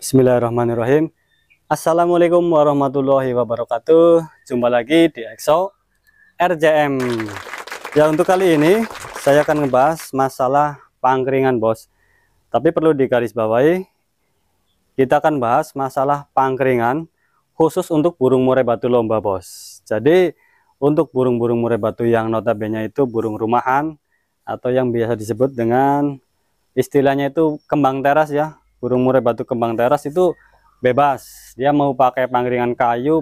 Bismillahirrahmanirrahim. Assalamualaikum warahmatullahi wabarakatuh. Jumpa lagi di EXO RJM. Ya, untuk kali ini saya akan ngebahas masalah pangkringan, bos. Tapi perlu digarisbawahi, kita akan bahas masalah pangkringan khusus untuk burung murai batu lomba, bos. Jadi untuk burung-burung murai batu yang notabene itu burung rumahan atau yang biasa disebut dengan istilahnya itu kembang teras ya. Burung murai batu kembang teras itu bebas, dia mau pakai pangkringan kayu,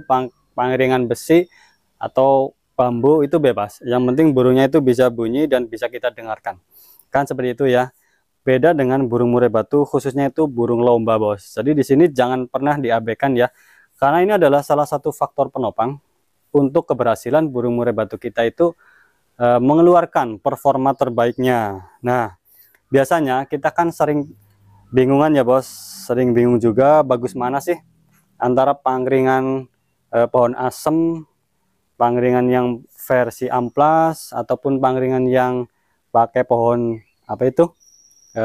pangkringan besi atau bambu itu bebas. Yang penting burungnya itu bisa bunyi dan bisa kita dengarkan, kan seperti itu ya. Beda dengan burung murai batu, khususnya itu burung lomba, bos. Jadi di sini jangan pernah diabaikan ya, karena ini adalah salah satu faktor penopang untuk keberhasilan burung murai batu kita itu mengeluarkan performa terbaiknya. Nah, biasanya kita kan sering bingungan ya, bos, sering bingung juga bagus mana sih antara pangkringan pohon asem, pangkringan yang versi amplas ataupun pangkringan yang pakai pohon apa itu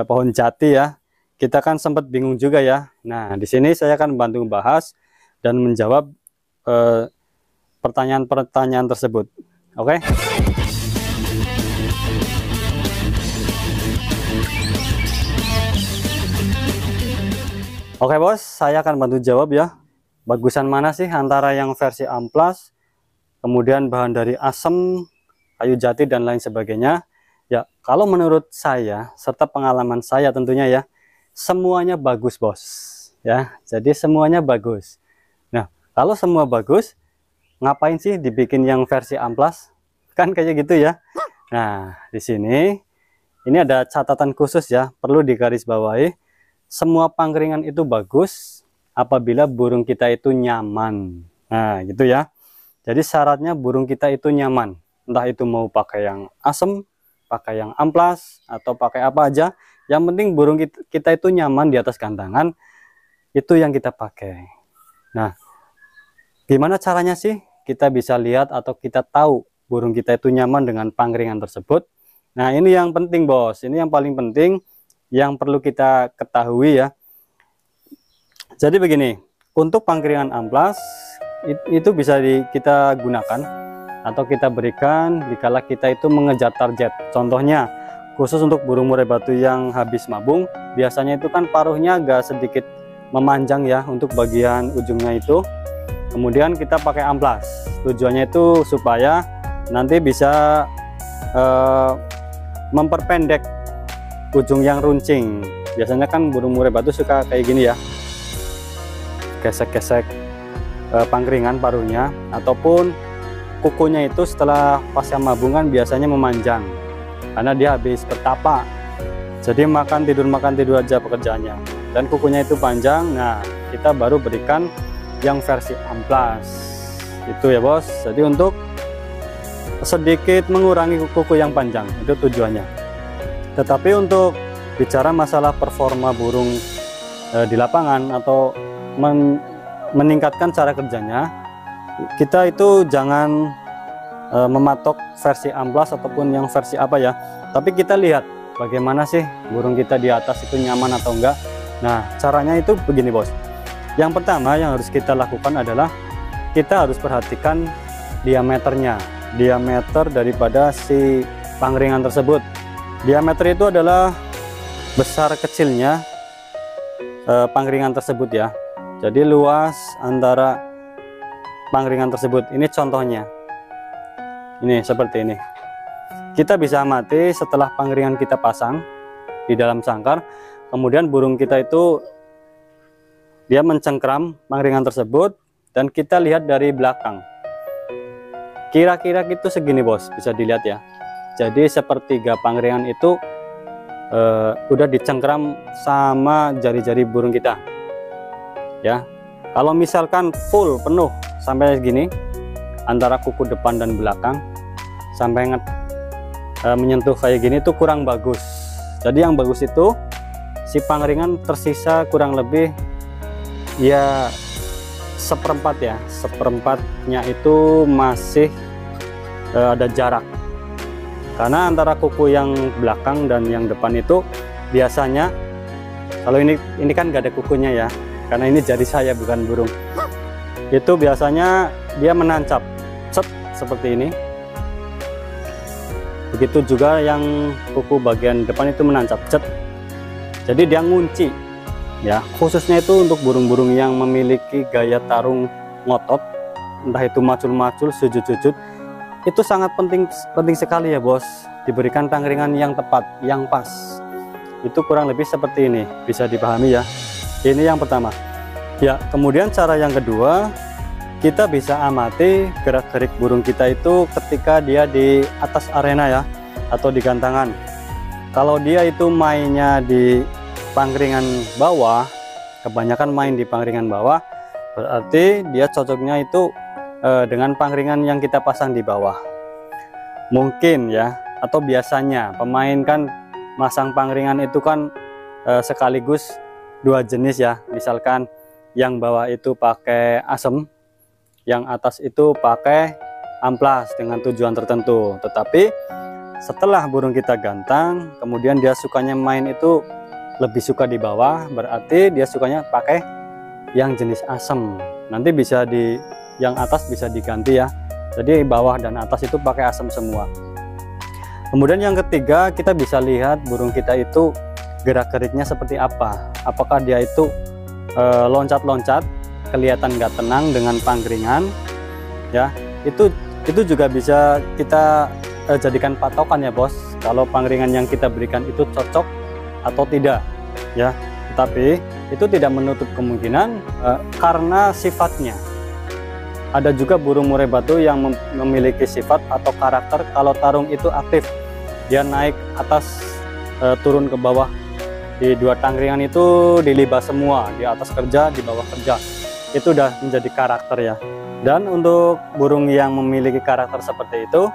pohon jati ya. Kita kan sempat bingung juga ya. Nah, di sini saya akan bantu bahas dan menjawab pertanyaan-pertanyaan tersebut. Oke? Oke, bos, saya akan bantu jawab ya. Bagusan mana sih antara yang versi amplas, kemudian bahan dari asem, kayu jati dan lain sebagainya. Ya, kalau menurut saya serta pengalaman saya tentunya ya, semuanya bagus, bos. Ya, jadi semuanya bagus. Nah, kalau semua bagus, ngapain sih dibikin yang versi amplas? Kan kayak gitu ya. Nah, di sini ini ada catatan khusus ya, perlu digarisbawahi. Semua pangkringan itu bagus apabila burung kita itu nyaman. Nah, gitu ya. Jadi syaratnya burung kita itu nyaman. Entah itu mau pakai yang asem, pakai yang amplas, atau pakai apa aja. Yang penting burung kita itu nyaman di atas gantangan. Itu yang kita pakai. Nah, gimana caranya sih kita bisa lihat atau kita tahu burung kita itu nyaman dengan pangkringan tersebut? Nah, ini yang penting, bos. Ini yang paling penting, yang perlu kita ketahui ya. Jadi begini, untuk pangkringan amplas itu bisa kita gunakan atau kita berikan dikala kita itu mengejar target. Contohnya khusus untuk burung murai batu yang habis mabung, biasanya itu kan paruhnya agak sedikit memanjang ya untuk bagian ujungnya itu. Kemudian kita pakai amplas, tujuannya itu supaya nanti bisa memperpendek ujung yang runcing. Biasanya kan burung murai batu suka kayak gini ya, gesek-gesek pangkringan paruhnya, ataupun kukunya itu setelah pasca mabungan biasanya memanjang karena dia habis bertapa, jadi makan tidur aja pekerjaannya, dan kukunya itu panjang. Nah, kita baru berikan yang versi amplas itu ya, bos. Jadi untuk sedikit mengurangi kuku yang panjang, itu tujuannya. Tetapi untuk bicara masalah performa burung di lapangan atau meningkatkan cara kerjanya, kita itu jangan mematok versi amplas ataupun yang versi apa ya, tapi kita lihat bagaimana sih burung kita di atas itu nyaman atau enggak. Nah, caranya itu begini, bos. Yang pertama yang harus kita lakukan adalah kita harus perhatikan diameternya, diameter daripada si pangkringan tersebut. Diameter itu adalah besar kecilnya pangkringan tersebut ya. Jadi luas antara pangkringan tersebut. Ini contohnya. Ini seperti ini. Kita bisa amati setelah pangkringan kita pasang di dalam sangkar, kemudian burung kita itu dia mencengkram pangkringan tersebut dan kita lihat dari belakang. Kira-kira itu segini, bos, bisa dilihat ya. Jadi sepertiga pangkringan itu udah dicengkram sama jari-jari burung kita ya. Kalau misalkan full penuh sampai segini antara kuku depan dan belakang sampai menyentuh kayak gini itu kurang bagus. Jadi yang bagus itu si pangkringan tersisa kurang lebih ya seperempat ya, seperempatnya itu masih ada jarak. Karena antara kuku yang belakang dan yang depan itu biasanya, kalau ini kan nggak ada kukunya ya, karena ini jari saya bukan burung. Itu biasanya dia menancap, set, seperti ini. Begitu juga yang kuku bagian depan itu menancap, cet. Jadi dia ngunci, ya. Khususnya itu untuk burung-burung yang memiliki gaya tarung ngotot, entah itu macul-macul, sujud-sujud, itu sangat penting sekali ya bos, diberikan pangringan yang tepat, yang pas. Itu kurang lebih seperti ini, bisa dipahami ya. Ini yang pertama ya. Kemudian cara yang kedua, kita bisa amati gerak-gerik burung kita itu ketika dia di atas arena ya, atau di gantangan. Kalau dia itu mainnya di pangringan bawah, kebanyakan main di pangringan bawah, berarti dia cocoknya itu dengan pangringan yang kita pasang di bawah. Mungkin ya, atau biasanya pemain kan masang pangringan itu kan sekaligus dua jenis ya. Misalkan yang bawah itu pakai asem, yang atas itu pakai amplas dengan tujuan tertentu. Tetapi setelah burung kita gantang, kemudian dia sukanya main itu lebih suka di bawah, berarti dia sukanya pakai yang jenis asem. Nanti bisa di yang atas bisa diganti ya, jadi bawah dan atas itu pakai asam semua. Kemudian yang ketiga, kita bisa lihat burung kita itu gerak-geriknya seperti apa. Apakah dia itu loncat-loncat, kelihatan nggak tenang dengan pangringan ya. Itu juga bisa kita jadikan patokan ya bos, kalau pangringan yang kita berikan itu cocok atau tidak ya. Tetapi itu tidak menutup kemungkinan karena sifatnya. Ada juga burung murai batu yang memiliki sifat atau karakter kalau tarung itu aktif, dia naik atas turun ke bawah, di dua tangkringan itu dilibas semua, di atas kerja, di bawah kerja. Itu udah menjadi karakter ya. Dan untuk burung yang memiliki karakter seperti itu,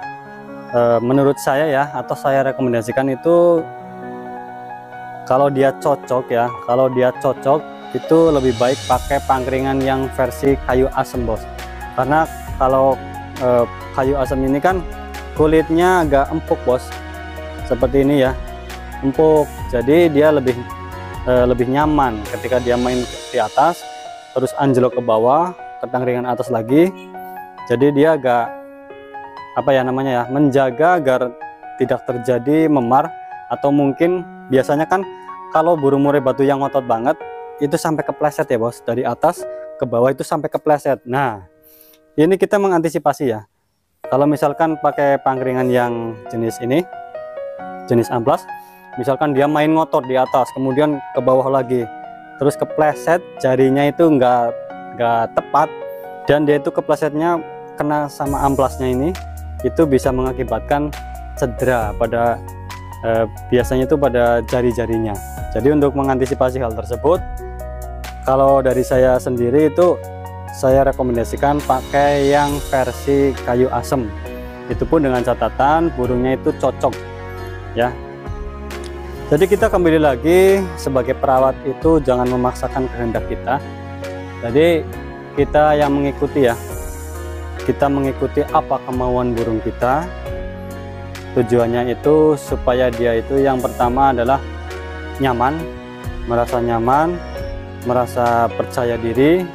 menurut saya ya, atau saya rekomendasikan itu, kalau dia cocok ya, kalau dia cocok itu lebih baik pakai pangkringan yang versi kayu asem bos. Karena kalau kayu asem ini kan kulitnya agak empuk bos, seperti ini ya, empuk. Jadi dia lebih nyaman ketika dia main di atas, terus anjlok ke bawah, ke tangkringan atas lagi. Jadi dia agak apa ya namanya ya, menjaga agar tidak terjadi memar, atau mungkin biasanya kan kalau burung murai batu yang ngotot banget itu sampai kepleset ya bos, dari atas ke bawah itu sampai kepleset. Nah, ini kita mengantisipasi ya. Kalau misalkan pakai pangkringan yang jenis ini, jenis amplas, misalkan dia main ngotot di atas, kemudian ke bawah lagi, terus kepleset, jarinya itu nggak tepat, dan dia itu keplesetnya kena sama amplasnya ini, itu bisa mengakibatkan cedera pada biasanya itu pada jari-jarinya. Jadi untuk mengantisipasi hal tersebut, kalau dari saya sendiri itu saya rekomendasikan pakai yang versi kayu asem. Itu pun dengan catatan burungnya itu cocok ya. Jadi kita kembali lagi, sebagai perawat itu jangan memaksakan kehendak kita. Jadi kita yang mengikuti ya, kita mengikuti apa kemauan burung kita. Tujuannya itu supaya dia itu yang pertama adalah nyaman, merasa percaya diri.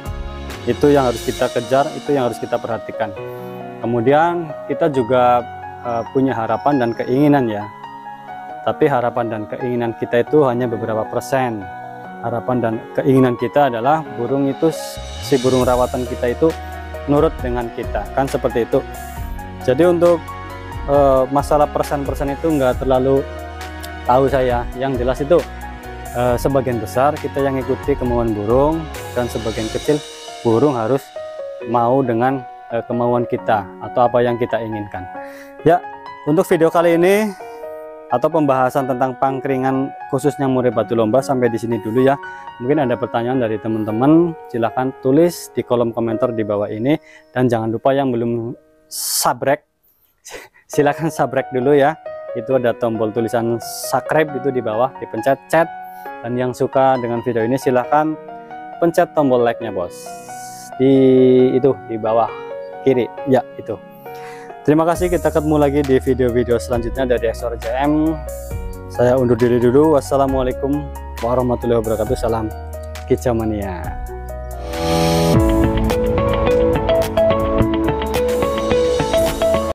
Itu yang harus kita kejar, itu yang harus kita perhatikan. Kemudian kita juga punya harapan dan keinginan ya. Tapi harapan dan keinginan kita itu hanya beberapa persen. Harapan dan keinginan kita adalah burung itu, si burung rawatan kita itu nurut dengan kita, kan seperti itu. Jadi untuk masalah persen-persen itu nggak terlalu tahu saya. Yang jelas itu sebagian besar kita yang ikuti kemauan burung, dan sebagian kecil burung harus mau dengan kemauan kita atau apa yang kita inginkan. Ya, untuk video kali ini atau pembahasan tentang pangkringan khususnya murai batu lomba sampai di sini dulu ya. Mungkin ada pertanyaan dari teman-teman, silahkan tulis di kolom komentar di bawah ini. Dan jangan lupa yang belum subscribe, silahkan subscribe dulu ya. Itu ada tombol tulisan subscribe itu di bawah, dipencet chat. Dan yang suka dengan video ini silahkan pencet tombol like-nya bos, di bawah kiri ya itu. Terima kasih, kita ketemu lagi di video-video selanjutnya dari Exor JM. Saya undur diri dulu. Wassalamualaikum warahmatullahi wabarakatuh. Salam kicau mania.